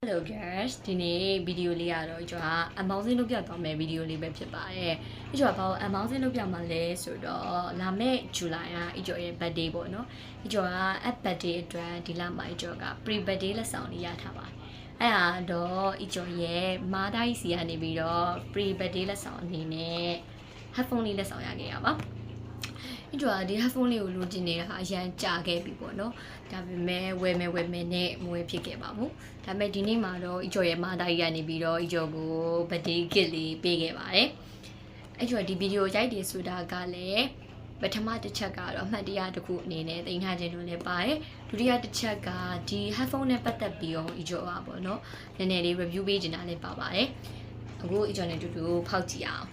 Hello guys ဒီနေ့ဗီဒီယိုလေးကတော့ကျွန်တော်အမောင်းစင်းလုပ်ပြသွားမယ်ဗီဒီယိုလေးပဲဖြစ်ပါတယ်။ဒီကျွန်တော်ဘာအမောင်းစင်းလုပ်ပြမှာလဲဆိုတော့လာမယ့်ဇူလိုင်ကအကျော်ရဲ့ birthday ပေါ့နော်။ဒီကျွန်တော်က birthday အတွက်ဒီလမှာအကျော်က pre birthday လက်ဆောင်လေးရထားပါတယ်။အဲ့ဒါတော့အကျော်ရဲ့မာတိုင်းစီကနေပြီးတော့ pre birthday လက်ဆောင်အနေနဲ့ headphone လေးလက်ဆောင်ရခဲ့ရပါဒီတော့ဒီ headphone လေးကိုလိုချင်နေတာအရန်ကြာခဲ့ပြီပေါ့နော်ဒါပေမဲ့ဝယ်မယ်နဲ့မဝယ်ဖြစ်ခဲ့ပါဘူးဒါပေမဲ့ဒီနေ့မှာတော့အကျော်ရဲ့မာတာကြီးကနေပြီးတော့အကျော်ကို birthday gift လေးပေးခဲ့ပါတယ်အဲ့ကျော်ဒီဗီဒီယိုရိုက်တယ်ဆိုတာကလည်းပထမတစ်ချက်ကတော့အမှတ်တရတစ်ခုအနေနဲ့တင်ထားခြင်းလို့လည်းပါတယ်ဒုတိယတစ်ချက်ကဒီ headphone နဲ့ပတ်သက်ပြီးတော့အကျော်ပါပေါ့နော်နည်းနည်းလေး review ပေးချင်တာလည်းပါပါတယ်အခုအကျော်နဲ့တူတူဖောက်ကြည့်အောင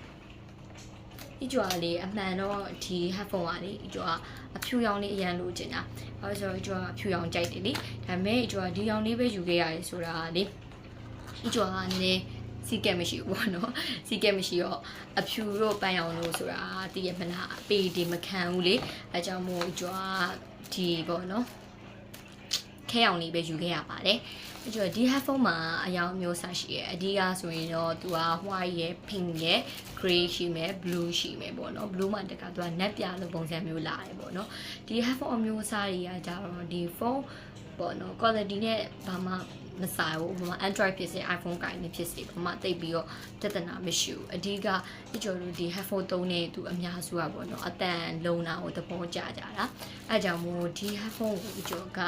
်ဒီကြွားလေးအမှန်တော့ဒီ headphone ကလေဒီကြွားအဖြူရောင်လေးအရန်လိုချင်တာဘာလို့ဆိုတော့ဒီကြွားအဖြူရောင်ကြိုက်တယ်လေဒါပေမဲ့ဒီကြွားဒီရောင်လေးပဲယူခဲ့ရတယ်ဆိုတာလေဒီကြွားကလည်းစီကက်မရှိဘူးပေါ့နော်စီကက်မရှိတော့အဖြူတော့ပန်းရောင်လို့ဆိုတာတည်ရမလားအပေဒီမခံဘူးလေအဲကြောင့်မို့ကြွားဒီပေါ့နော်ခဲအောင်လေးပဲယူခဲ့ရပါတယ်အဲ့တော့ဒီ headphone မှာအရောင်မျိုးစားရှိရဲ့အဓိကဆိုရင်တော့သူက white ရယ် pink ရယ် gray ရှိမယ် blue ရှိမယ်ပေါ့နော် blue မှာတကသူက net ပြလို့ပုံစံမျိုးလာတယ်ပေါ့နော်ဒီ headphone အမျိုးအစားတွေကကြတော့ဒီ phone ပေါ့နော် quality နဲ့ဘာမှမဆိုင်ဘူးဘာမှ Android ဖြစ်စေ iPhone ကိုင်နေဖြစ်စေဘာမှတိတ်ပြီးတော့တသက်နာမရှိဘူးအဓိကဒီကျော်တို့ဒီ headphone သုံးနေသူအများစုอ่ะပေါ့နော်အတန်လုံးတာကိုသဘောကျကြတာအဲကြောင့်မို့ဒီ headphone ကိုဒီကျော်က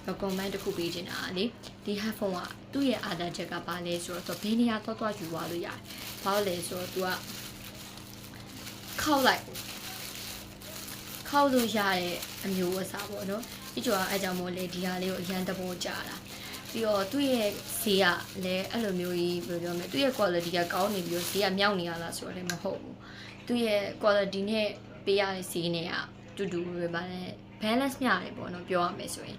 recommend တစ်ခုပေးချင်တာလေဒီ headphone ကသူ့ရဲ့အားသာချက်ကဘာလဲဆိုတော့ဘယ်နေရာသွားယူသွားလို့ရတယ်ဘာလို့လဲဆိုတော့ तू ကခောက်လို့ရတဲ့အမျိုးအစားပေါ့နော်ဒီကျော်ကအဲကြောင့်မို့လေဒီဟာလေးကိုအရန်သဘောကျတာပြီးတော့သူ့ရဲ့ဈေးကလည်းအဲ့လိုမျိုးကြီးဘယ်လိုပြောမလဲသူ့ရဲ့ quality ကကောင်းနေပြီးတော့ဈေးကမြောက်နေရလားဆိုတော့လည်းမဟုတ်ဘူးသူ့ရဲ့ quality နဲ့ပေးရတဲ့ဈေးနဲ့ကတူတူပဲပါလဲ balance မျှတယ်ပေါ့နော်ပြောရမယ်ဆိုရင်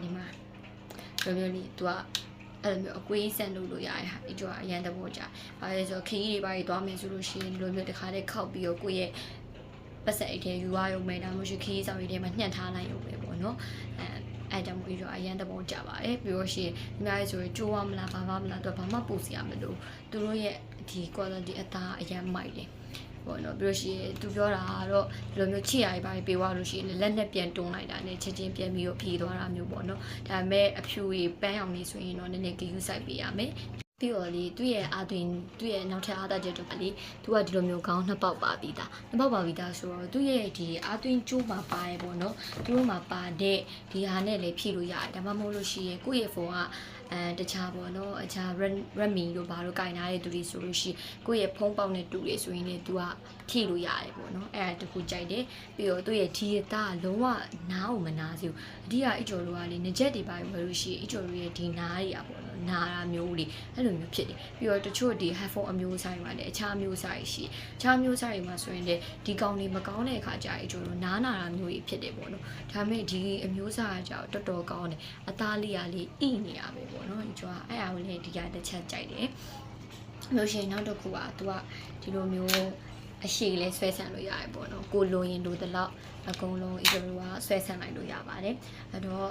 ဒီမှာဘယ်လိုမျိုးလဲသူကအဲ့လိုမျိုးအကွေးဆန်လို့ရတဲ့ဟာဒီကြောအရန်သဘောကျဘာလဲဆိုတော့ခရီးတွေပါတွေသွားမယ်ဆိုလို့ရှိရင်ဒီလိုမျိုးတစ်ခါတည်းခောက်ပြီးတော့ကိုယ့်ရဲ့ပတ်စက်အိတ်ထဲယူရရုံပဲဒါမှမဟုတ်ခရီးဆောင်တွေထဲမှာညှက်ထားလိုက်ရုံပဲပေါ့နော်အဲကြောင့်မို့ရောအရန်သဘောကျပါတယ်ပြီးတော့ရှင်အများကြီးဆိုရင်ကျိုးရမလားဘာမလားတော့ဘာမှပို့စီရမလို့သူတို့ရဲ့ဒီ quality အသားအရန်မိုက်တယ်ပေါ့နော်ပြီးတော့ရှင်သူပြောတာကတော့ဒီလိုမျိုးချစ်ရပါပေးသွားလို့ရှိရင်လက်နဲ့ပြန်တွန်းလိုက်တာနဲ့ချက်ချင်းပြန်ပြီးတော့ဖြေသွားတာမျိုးပေါ့နော်ဒါပေမဲ့အဖြူကြီးပန်းအောင်လေးဆိုရင်တော့နည်းနည်းဂရုစိုက်ပေးရမယ်ပြီးတော့လေသူ့ရဲ့အာသွင်းသူ့ရဲ့နောက်ထပ်အားသာချက်တော့လေသူကဒီလိုမျိုးခေါင်းနှစ်ပေါက်ပါပြီးသားဆိုတော့သူ့ရဲ့ဒီအာသွင်းကျိုးမှာပါရပေါ့နော်သူတို့မှာပါတဲ့ဒီဟာနဲ့လည်းဖြည့်လို့ရတယ်ဒါမှမဟုတ်လို့ရှိရင်ကိုယ့်ရဲ့ဖုန်းကတခြားပေါ့နော်အခြား Redmi တို့ဘာလို့ကင်ထားတဲ့သူတွေဆိုလို့ရှိရင်ကိုယ့်ရဲ့ဖုန်းပေါက်နဲ့တူတယ်ဆိုရင်လည်း तू ကဖြည့်လို့ရတယ်ပေါ့နော်အဲ့ဒါတခုကြိုက်တယ်ပြီးတော့သူ့ရဲ့ဒီသားကလုံးဝနားကိုမနာစေဘူးအဓိကအကျော်တို့ကလေငကြက်တွေပါပဲလို့ရှိရင်အကျော်တို့ရဲ့ဒီနားတွေကပေါ့နော်နာတာမျိုးလေအဲ့လိုမျိုးဖြစ်တယ်ပြီးတော့တချို့ဒီ headphone အမျိုးအစားတွေမှာလည်းအခြားအမျိုးအစားတွေရှိအခြားမျိုးအစားတွေမှာဆိုရင်လည်းဒီကောင်တွေမကောင်းတဲ့အခါကျရင်အကျော်တို့နားနာတာမျိုးတွေဖြစ်တယ်ပေါ့နော်ဒါပေမဲ့ဒီအမျိုးအစားကကြောက်တော်တော်ကောင်းတယ်အသားလေးကလေအိနေရပဲပေါ့နော်ဒီကျော်ကအဲ့အားကိုလည်းဒီကတစ်ချက်ကြိုက်တယ်လို့ရှိရင်နောက်တစ်ခုက तू ကဒီလိုမျိုးအရှိလဲဆွဲဆန့်လို့ရတယ်ပေါ့နော်ကိုလိုရင်လိုတလောက်အကုန်လုံးအကျော်တို့ကဆွဲဆန့်လိုက်လို့ရပါတယ်အဲ့တော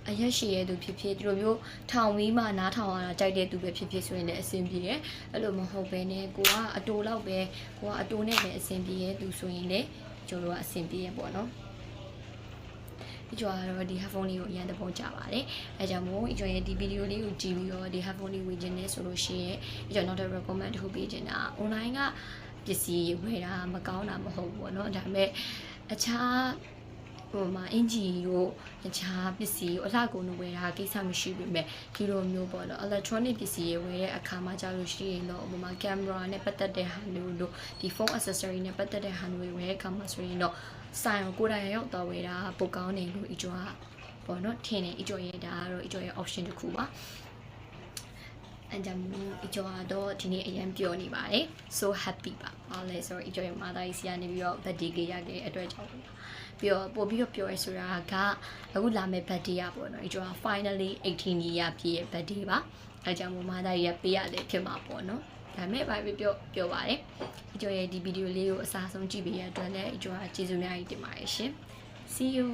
့အရက်ရှိရဲ့သူဖြစ်ဖြစ်ဒီလိုမျိုးထောင်ပြီးမှနားထောင်ရတာကြိုက်တဲ့သူပဲဖြစ်ဖြစ်ဆိုရင်လည်းအဆင်ပြေတယ်အဲ့လိုမဟုတ်ဘဲနဲ့ကိုကအတိုလောက်ပဲကိုကအတိုနဲ့ပဲအဆင်ပြေရဲ့သူဆိုရင်လည်းကျိုးတို့ကအဆင်ပြေရဲ့ပေါ့နော်ဒီကျော်ကတော့ဒီ headphone လေးကိုအရင်သဘောကျပါတယ်အဲကြောင့်မို့ဒီကျော်ရဲ့ဒီဗီဒီယိုလေးကိုကြည့်ပြီးတော့ဒီ headphone လေးဝယ်ခြင်းနဲ့ဆိုလို့ရှိရင်ဒီကျော်နောက်ထပ် recommend တစ်ခုပေးချင်တာ online ကပစ္စည်းဝယ်တာမကောင်းတာမဟုတ်ဘူးပေါ့နော်ဒါပေမဲ့အခြားဟိုမှာအင်ဂျီတို့အခြားပစ္စည်းအလှကုန်ဝယ်တာကိစ္စမရှိဘူးပဲဒီလိုမျိုးပေါ့နော် electronic ပစ္စည်းဝယ်တဲ့အခါမှာကြာလို့ရှိရင်တော့ဟိုမှာ camera နဲ့ပတ်သက်တဲ့ဟာမျိုးတို့ဒီ phone accessory နဲ့ပတ်သက်တဲ့ဟာမျိုးဝယ်တဲ့အခါမှာဆိုရင်တော့ဆိုင်ကိုတိုင်ရောက်တော့ဝယ်တာပိုကောင်းတယ်လို့အကျော်ကပေါ့နော်ထင်တယ်အကျော်ရဲ့ဒါကတော့အကျော်ရဲ့ option တစ်ခုပါအကြောင်းအကျော်ကတော့ဒီနေ့အရင်ပြောနေပါတယ် so happy ပါအားလဲဆိုတော့အကျော်ရဲ့မာသားကြီးစီကနေပြီးတော့ birthday ကြရတဲ့အတွက်ကြောင့်ပြီးတော့ပို့ပြီးတော့ပြောရဲဆိုတာကအခုလာမယ့် birthday ရပေါ့နော်အကျော်က finally 18 year ပြည့်ရဲ့ birthday ပါအဲကြောင့်မာသားကြီးကပေးရတယ်ဖြစ်မှာပေါ့နော်ဒါမဲ့ဘာပဲပြောပါတယ်အကျော်ရဲ့ဒီဗီဒီယိုလေးကိုအစားဆုံးကြည့်ပေးရတဲ့အတွက်လည်းအကျော်ကကျေးဇူးများကြီးတင်ပါတယ်ရှင် see you